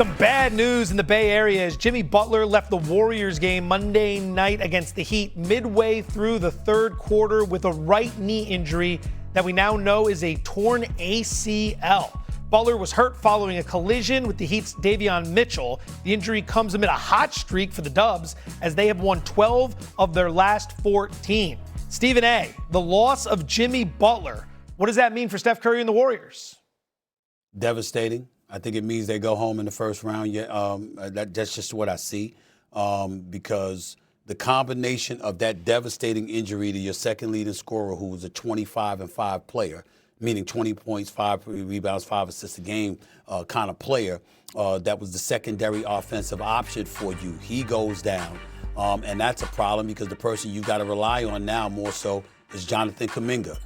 Some bad news in the Bay Area as Jimmy Butler left the Warriors game Monday night against the Heat midway through the third quarter with a right knee injury that we now know is a torn ACL. Butler was hurt following a collision with the Heat's Davion Mitchell. The injury comes amid a hot streak for the Dubs as they have won 12 of their last 14. Stephen A., the loss of Jimmy Butler, what does that mean for Steph Curry and the Warriors? Devastating. I think it means they go home in the first round. That's just what I see, because the combination of that devastating injury to your second leading scorer, who was a 25-5 player, meaning 20 points, 5 rebounds, 5 assists a game kind of player, that was the secondary offensive option for you. He goes down, and that's a problem because the person you've got to rely on now more so is Jonathan Kuminga,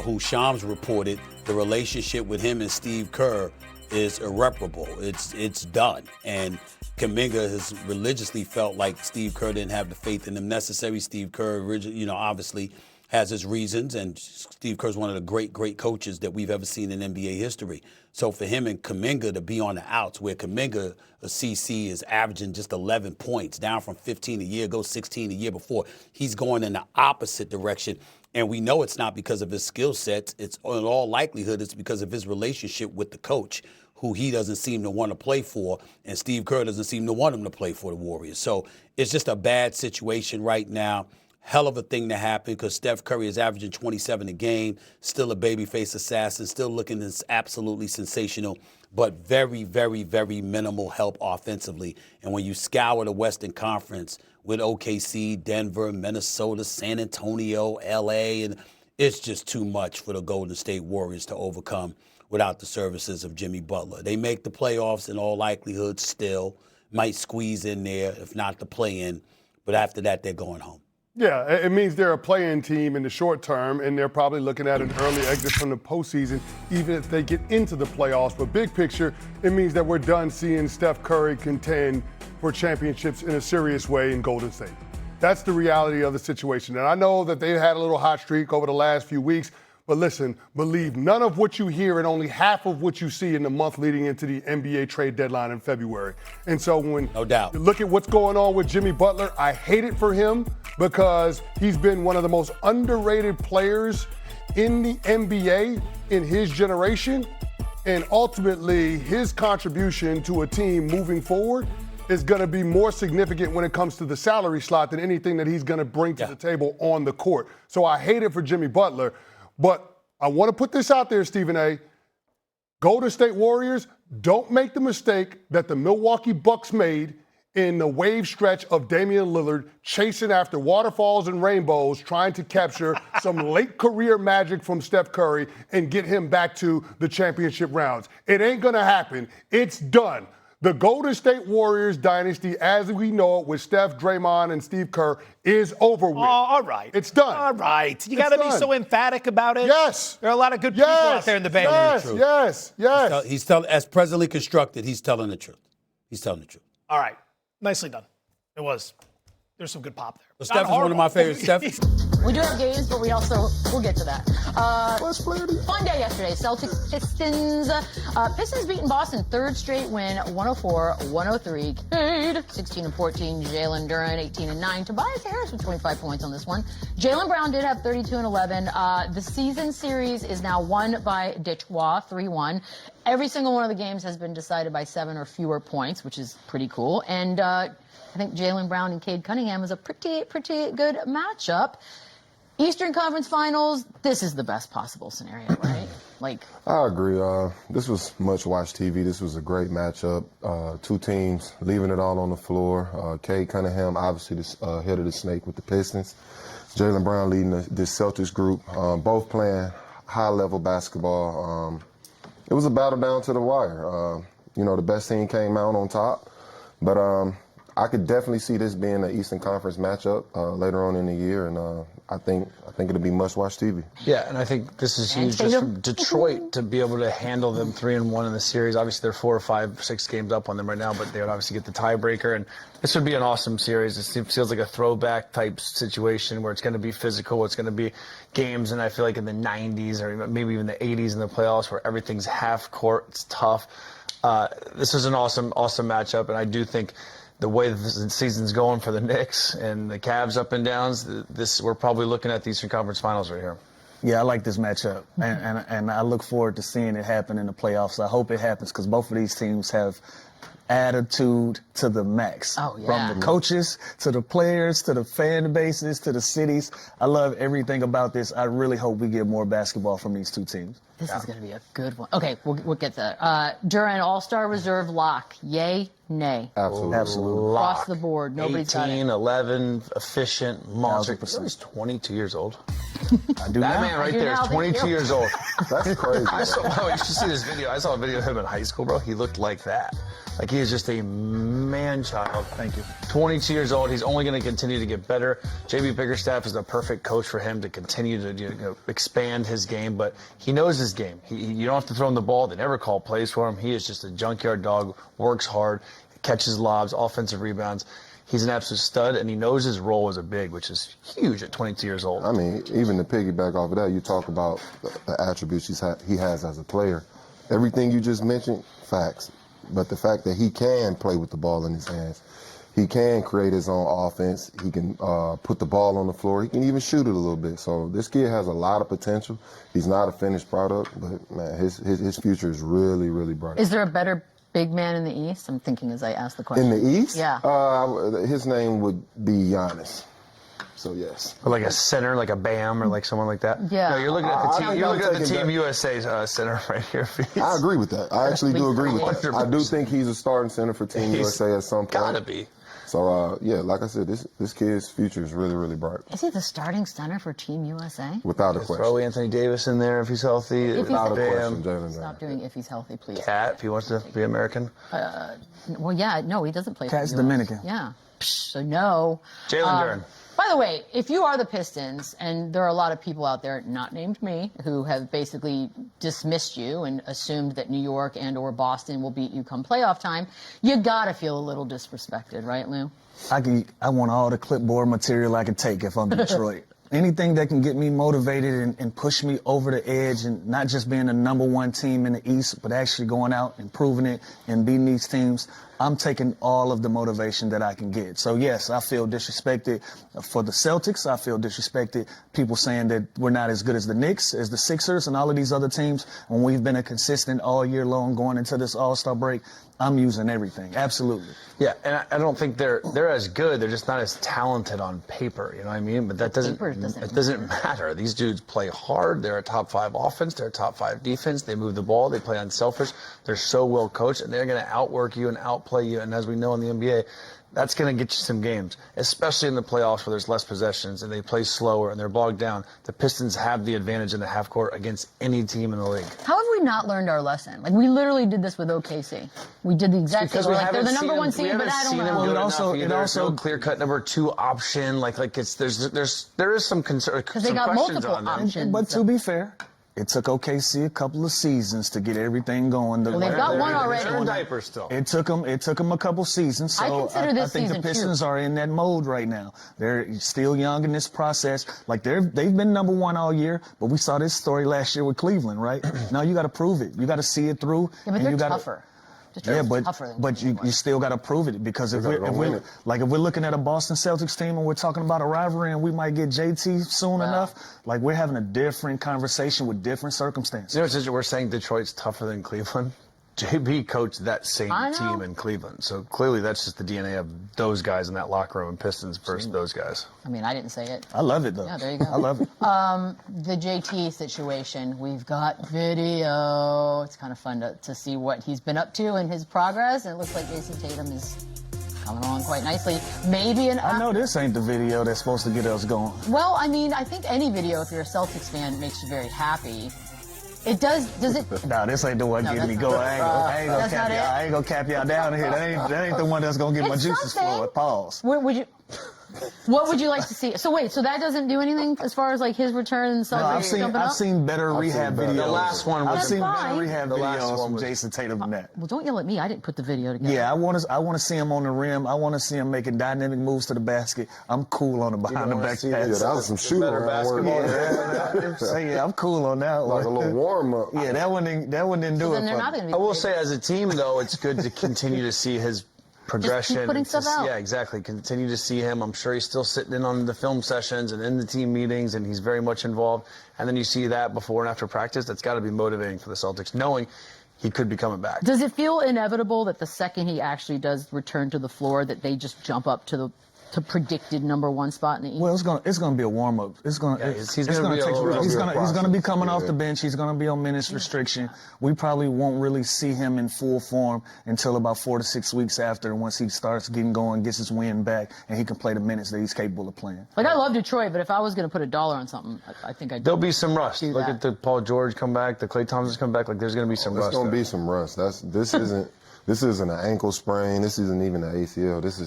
who Shams reported the relationship with him and Steve Kerr is irreparable. It's done. And Kuminga has religiously felt like Steve Kerr didn't have the faith in him necessary. Steve Kerr, obviously has his reasons, and Steve Kerr's one of the great coaches that we've ever seen in NBA history. So for him and Kuminga to be on the outs, where Kuminga, a CC, is averaging just 11 points, down from 15 a year ago, 16 a year before, he's going in the opposite direction. And we know it's not because of his skill sets. It's in all likelihood it's because of his relationship with the coach, who he doesn't seem to want to play for, and Steve Kerr doesn't seem to want him to play for the Warriors. So it's just a bad situation right now. Hell of a thing to happen because Steph Curry is averaging 27 a game, still a babyface assassin, still looking absolutely sensational, but very, very, very minimal help offensively. And when you scour the Western Conference with OKC, Denver, Minnesota, San Antonio, LA, and it's just too much for the Golden State Warriors to overcome without the services of Jimmy Butler. They make the playoffs in all likelihood still, might squeeze in there, if not the play-in, but after that, they're going home. Yeah, it means they're a play-in team in the short term, and they're probably looking at an early exit from the postseason, even if they get into the playoffs. But big picture, it means that we're done seeing Steph Curry contend for championships in a serious way in Golden State. That's the reality of the situation. And I know that they had a little hot streak over the last few weeks, but listen, believe none of what you hear and only half of what you see in the month leading into the NBA trade deadline in February. And so when no doubt. You look at what's going on with Jimmy Butler, I hate it for him because he's been one of the most underrated players in the NBA in his generation. And ultimately, his contribution to a team moving forward is going to be more significant when it comes to the salary slot than anything that he's going to bring to the table on the court. So I hate it for Jimmy Butler. But I want to put this out there, Stephen A. Golden State Warriors, don't make the mistake that the Milwaukee Bucks made in the wave stretch of Damian Lillard chasing after waterfalls and rainbows, trying to capture some late career magic from Steph Curry and get him back to the championship rounds. It ain't going to happen. It's done. The Golden State Warriors dynasty, as we know it, with Steph, Draymond, and Steve Kerr, is over with. Oh, all right. It's done. All right. You got to be so emphatic about it. Yes. There are a lot of good people out there in the Bay Area. Yes. He's telling, as presently constructed, he's telling the truth. He's telling the truth. All right. Nicely done. It was. There's some good pop there. Well, Steph is one of my favorites. Steph. We do have games, but we'll get to that. Fun day yesterday. Celtics, Pistons. Pistons beating Boston, third straight win, 104-103. Cade, 16-14. Jalen Duren, 18-9. Tobias Harris with 25 points on this one. Jaylen Brown did have 32-11. The season series is now won by Detroit, 3-1. Every single one of the games has been decided by 7 or fewer points, which is pretty cool. And I think Jaylen Brown and Cade Cunningham is a pretty good matchup. Eastern Conference Finals, this is the best possible scenario, right? I agree. This was much-watched TV. This was a great matchup. Two teams leaving it all on the floor. Cade Cunningham, obviously, the head of the snake with the Pistons. Jaylen Brown leading this Celtics group, both playing high-level basketball. It was a battle down to the wire. The best team came out on top. But I could definitely see this being an Eastern Conference matchup later on in the year, and I think it'll be must-watch TV. Yeah, and I think this is huge just from Detroit to be able to handle them 3-1 in the series. Obviously, they're 4 or 5, 6 games up on them right now, but they would obviously get the tiebreaker, and this would be an awesome series. It feels like a throwback type situation where it's going to be physical, it's going to be games, and I feel like in the 90s or maybe even the 80s in the playoffs where everything's half court, it's tough. This is an awesome matchup, and I do think the way the season's going for the Knicks and the Cavs up and downs, we're probably looking at the Eastern Conference Finals right here. Yeah, I like this matchup, and I look forward to seeing it happen in the playoffs. I hope it happens because both of these teams have attitude to the max. Oh, yeah. From the coaches to the players to the fan bases to the cities. I love everything about this. I really hope we get more basketball from these two teams. This is going to be a good one. Okay, we'll get to that. Duran All-Star Reserve lock. Yay, nay? Absolutely. Absolutely. Across the board. Nobody's got 18, it. 11, efficient, monster. 1,000%. He's 22 years old. I do That now. man right do there is now, thank 22 you. years old. That's crazy. Oh, you should see this video. I saw a video of him in high school, bro. He looked like that. Like he is just a man-child. Thank you. 22 years old. He's only going to continue to get better. JB Bickerstaff is the perfect coach for him to continue to expand his game, but he knows his game. You don't have to throw him the ball. They never call plays for him. He is just a junkyard dog, works hard, catches lobs, offensive rebounds. He's an absolute stud, and he knows his role as a big, which is huge at 22 years old. I mean, even to piggyback off of that, you talk about the attributes he has as a player. Everything you just mentioned, facts. But the fact that he can play with the ball in his hands, he can create his own offense, he can put the ball on the floor, he can even shoot it a little bit. So this kid has a lot of potential. He's not a finished product, but man, his future is really, really bright. Is there a better big man in the East? I'm thinking as I ask the question. In the East? Yeah. His name would be Giannis. So yes. Or like a center, like a Bam, or like someone like that. Yeah. No, you're looking at the team. You're looking at the taking Team that. USA center right here. I agree with that. I actually do agree with that. I do think he's a starting center for Team USA at some point. Gotta be. So, yeah, like I said, this kid's future is really, really bright. Is he the starting center for Team USA? Without a question. Throw Anthony Davis in there if he's healthy. If he's Without a Bam. question, Jalen Stop Brown. doing if he's healthy, please. Cat, if he wants to be American. Well, yeah, no, he doesn't play Cat's for the US. Dominican. Yeah. So no. Jalen Duren. By the way, if you are the Pistons, and there are a lot of people out there, not named me, who have basically dismissed you and assumed that New York and or Boston will beat you come playoff time, you gotta feel a little disrespected, right, Lou? I want all the clipboard material I can take if I'm Detroit. Anything that can get me motivated and push me over the edge and not just being the #1 team in the East, but actually going out and proving it and beating these teams, I'm taking all of the motivation that I can get. So, yes, I feel disrespected for the Celtics. I feel disrespected. People saying that we're not as good as the Knicks, as the Sixers, and all of these other teams. When we've been a consistent all year long going into this All-Star break, I'm using everything. Absolutely. Yeah, and I don't think they're as good. They're just not as talented on paper. You know what I mean? But that doesn't matter. These dudes play hard. They're a top 5 offense. They're a top 5 defense. They move the ball. They play unselfish. They're so well coached, and they're going to outwork you and outplay you. And as we know in the NBA, that's going to get you some games, especially in the playoffs where there's less possessions and they play slower and they're bogged down. The Pistons have the advantage in the half court against any team in the league. How have we not learned our lesson? Like, we literally did this with OKC. We did the exact same. We're like, they're the number 1 seed, but I don't know. Well, it also clear-cut #2 option. Like there is some concern. Because they got multiple options. But to be fair, it took OKC a couple of seasons to get everything going. Well, they've got one already. They're in diapers still. It took them a couple seasons. So I consider this think season the Pistons too. are in that mode right now. They're still young in this process. Like they've been #1 all year, but we saw this story last year with Cleveland, right? Now you got to prove it. You got to see it through. Yeah, but and they're you gotta, tougher. Yeah, but you still got to prove it because if we're looking at a Boston Celtics team and we're talking about a rivalry and we might get JT soon enough, like we're having a different conversation with different circumstances. You know, since we're saying Detroit's tougher than Cleveland, JB coached that same team in Cleveland. So clearly that's just the DNA of those guys in that locker room, Pistons versus those guys. I mean, I didn't say it. I love it, though. Yeah, there you go. I love it. The JT situation, we've got video. It's kind of fun to see what he's been up to and his progress. And it looks like Jason Tatum is coming along quite nicely. Maybe I know this ain't the video that's supposed to get us going. Well, I mean, I think any video, if you're a Celtics fan, makes you very happy. It does it? No, this ain't the one getting me going. I ain't gonna cap y'all down here. That ain't the one that's gonna get my juices flowing. Pause. Would you? What would you like to see? So wait, so that doesn't do anything as far as like his return and stuff? No, I've seen better rehab videos. The last one was I've seen fine. better rehab The last videos one from was- Jason Tatum than that. Well, don't yell at me. I didn't put the video together. Yeah, I want to see him on the rim. I want to see him making dynamic moves to the basket. I'm cool on the behind the back Yeah, pass. that was some shooting better around work. basketball. So yeah, I'm cool on that one. Like a little warm up. Yeah, that one didn't do So it then they're for not me. going to be. I will say, as a team, though, it's good to continue to see his progression. putting and to stuff out. Yeah, exactly. Continue to see him. I'm sure he's still sitting in on the film sessions and in the team meetings, and he's very much involved. And then you see that before and after practice. That's got to be motivating for the Celtics, knowing he could be coming back. Does it feel inevitable that the second he actually does return to the floor, that they just jump up to the predicted number one spot in the East? Well, it's gonna be a warm up. He's gonna he's gonna be a little he's rough. gonna be coming off the bench. He's gonna be on minutes restriction. We probably won't really see him in full form until about 4 to 6 weeks after, once he starts getting going, gets his wind back, and he can play the minutes that he's capable of playing. Like, I love Detroit, but if I was going to put $1 on something, I think I'd. There'll be some rust. do Look that. at the Paul George come back, the Klay Thompson come back. Like, there's going to be some There's rust. gonna there. be some rust. This isn't an ankle sprain. This isn't even an ACL. This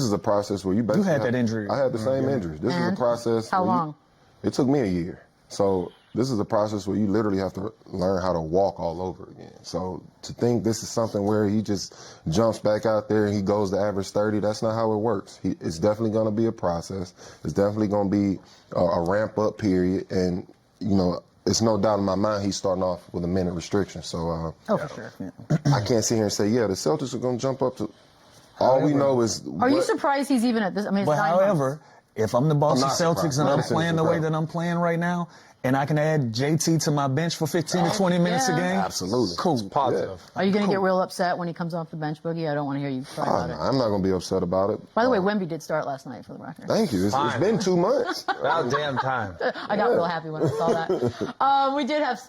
is a process where you basically had that injury. I had the same injury. This is And a process. how where long? It took me a year. So this is a process where you literally have to learn how to walk all over again. So to think this is something where he just jumps back out there and he goes to average 30, that's not how it works. It's definitely going to be a process. It's definitely going to be a ramp up period. And, you know, it's no doubt in my mind he's starting off with a minute restriction. So Oh, for sure. I can't sit here and say, yeah, the Celtics are going to jump up to. All we know is. Are you surprised he's even at this? I mean, it's But 9 months. however, if I'm the Boston not Celtics surprised. and I'm I'm playing the way surprised. that I'm playing right now, and I can add JT to my bench for 15 to 20 minutes a yeah. game, Absolutely. cool. Positive. Are you going to get real upset when he comes off the bench, Boogie? I don't want to hear you cry about it. I'm not going to be upset about it. By the way, Wemby did start last night, for the record. Thank you. It's been 2 months. About damn time. I got real happy when I saw that. We did have.